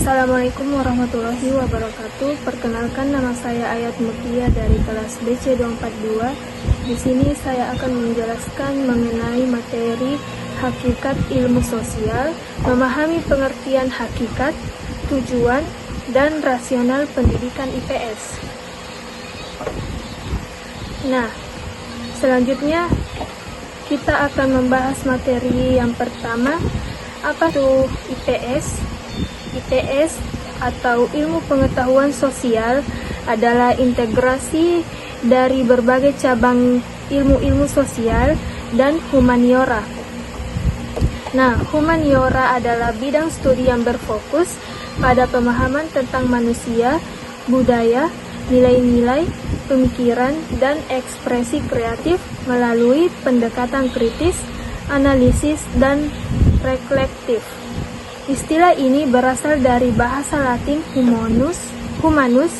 Assalamualaikum warahmatullahi wabarakatuh. Perkenalkan, nama saya Ayat Mutia dari kelas BC 242. Di sini saya akan menjelaskan mengenai materi hakikat ilmu sosial, memahami pengertian hakikat, tujuan, dan rasional pendidikan IPS. Nah, selanjutnya kita akan membahas materi yang pertama, apa itu IPS? IPS atau Ilmu Pengetahuan Sosial adalah integrasi dari berbagai cabang ilmu-ilmu sosial dan humaniora. Nah, humaniora adalah bidang studi yang berfokus pada pemahaman tentang manusia, budaya, nilai-nilai, pemikiran, dan ekspresi kreatif melalui pendekatan kritis, analisis, dan reflektif. Istilah ini berasal dari bahasa Latin humanus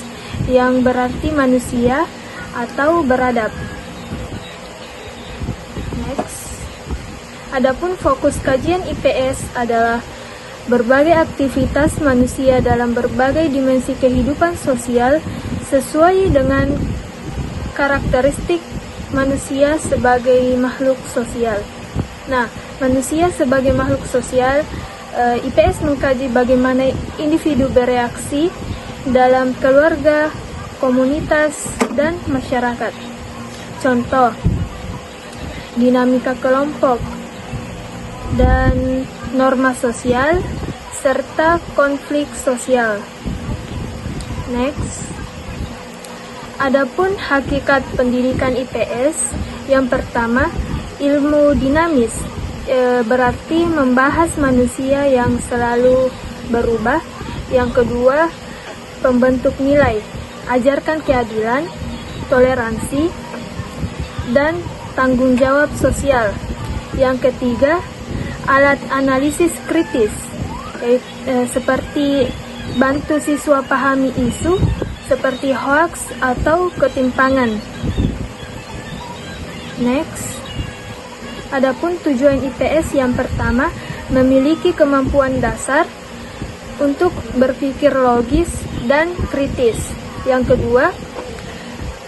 yang berarti manusia atau beradab. Next. Adapun fokus kajian IPS adalah berbagai aktivitas manusia dalam berbagai dimensi kehidupan sosial sesuai dengan karakteristik manusia sebagai makhluk sosial. Nah, manusia sebagai makhluk sosial, IPS mengkaji bagaimana individu bereaksi dalam keluarga, komunitas, dan masyarakat. Contoh, dinamika kelompok dan norma sosial, serta konflik sosial. Next. Adapun hakikat pendidikan IPS, yang pertama, ilmu dinamis, berarti membahas manusia yang selalu berubah. Yang kedua, pembentuk nilai, ajarkan keadilan, toleransi, dan tanggung jawab sosial. Yang ketiga, alat analisis kritis, seperti bantu siswa pahami isu seperti hoax atau ketimpangan. Next. Adapun tujuan IPS, yang pertama, memiliki kemampuan dasar untuk berpikir logis dan kritis. Yang kedua,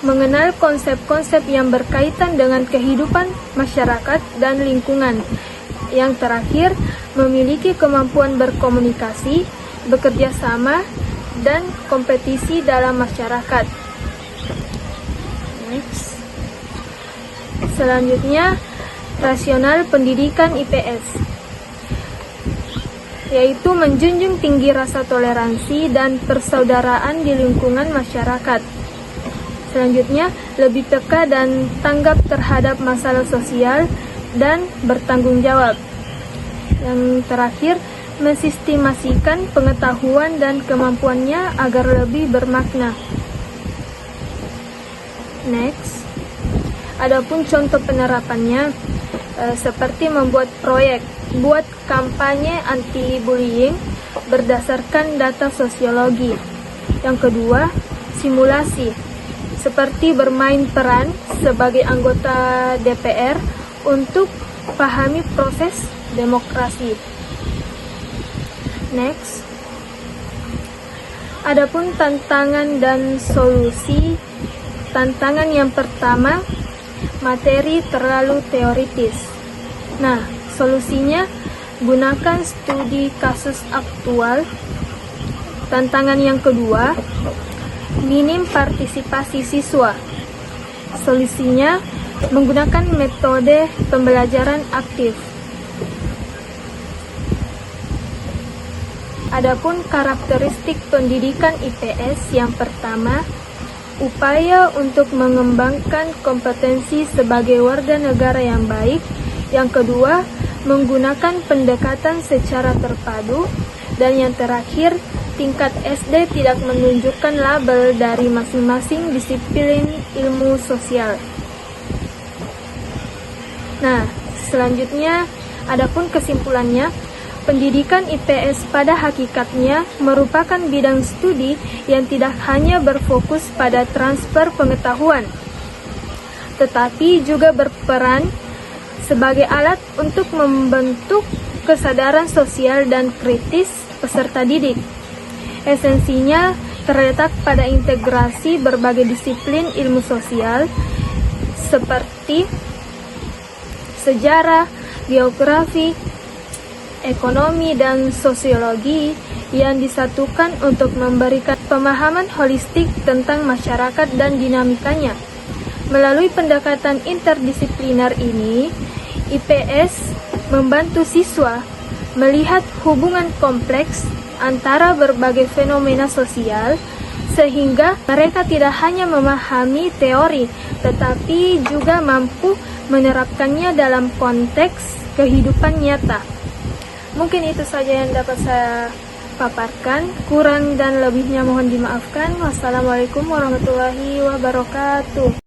mengenal konsep-konsep yang berkaitan dengan kehidupan masyarakat dan lingkungan. Yang terakhir, memiliki kemampuan berkomunikasi, bekerja sama, dan kompetisi dalam masyarakat. Next. Selanjutnya, rasional pendidikan IPS, yaitu menjunjung tinggi rasa toleransi dan persaudaraan di lingkungan masyarakat. Selanjutnya, lebih peka dan tanggap terhadap masalah sosial dan bertanggung jawab. Yang terakhir, mensistemasikan pengetahuan dan kemampuannya agar lebih bermakna. Next. Adapun contoh penerapannya, seperti membuat proyek, buat kampanye anti-bullying berdasarkan data sosiologi. Yang kedua, simulasi, seperti bermain peran sebagai anggota DPR untuk pahami proses demokrasi. Next. Adapun tantangan dan solusi. Tantangan yang pertama, materi terlalu teoritis. Nah, solusinya, gunakan studi kasus aktual. Tantangan yang kedua, minim partisipasi siswa. Solusinya, menggunakan metode pembelajaran aktif. Adapun karakteristik pendidikan IPS, yang pertama, upaya untuk mengembangkan kompetensi sebagai warga negara yang baik. Yang kedua, menggunakan pendekatan secara terpadu. Dan yang terakhir, tingkat SD tidak menunjukkan label dari masing-masing disiplin ilmu sosial. Nah, selanjutnya, adapun kesimpulannya, pendidikan IPS pada hakikatnya merupakan bidang studi yang tidak hanya berfokus pada transfer pengetahuan, tetapi juga berperan sebagai alat untuk membentuk kesadaran sosial dan kritis peserta didik. Esensinya terletak pada integrasi berbagai disiplin ilmu sosial seperti sejarah, geografi, ekonomi, dan sosiologi yang disatukan untuk memberikan pemahaman holistik tentang masyarakat dan dinamikanya. Melalui pendekatan interdisipliner ini, IPS membantu siswa melihat hubungan kompleks antara berbagai fenomena sosial, sehingga mereka tidak hanya memahami teori, tetapi juga mampu menerapkannya dalam konteks kehidupan nyata. Mungkin itu saja yang dapat saya paparkan. Kurang dan lebihnya mohon dimaafkan. Wassalamualaikum warahmatullahi wabarakatuh.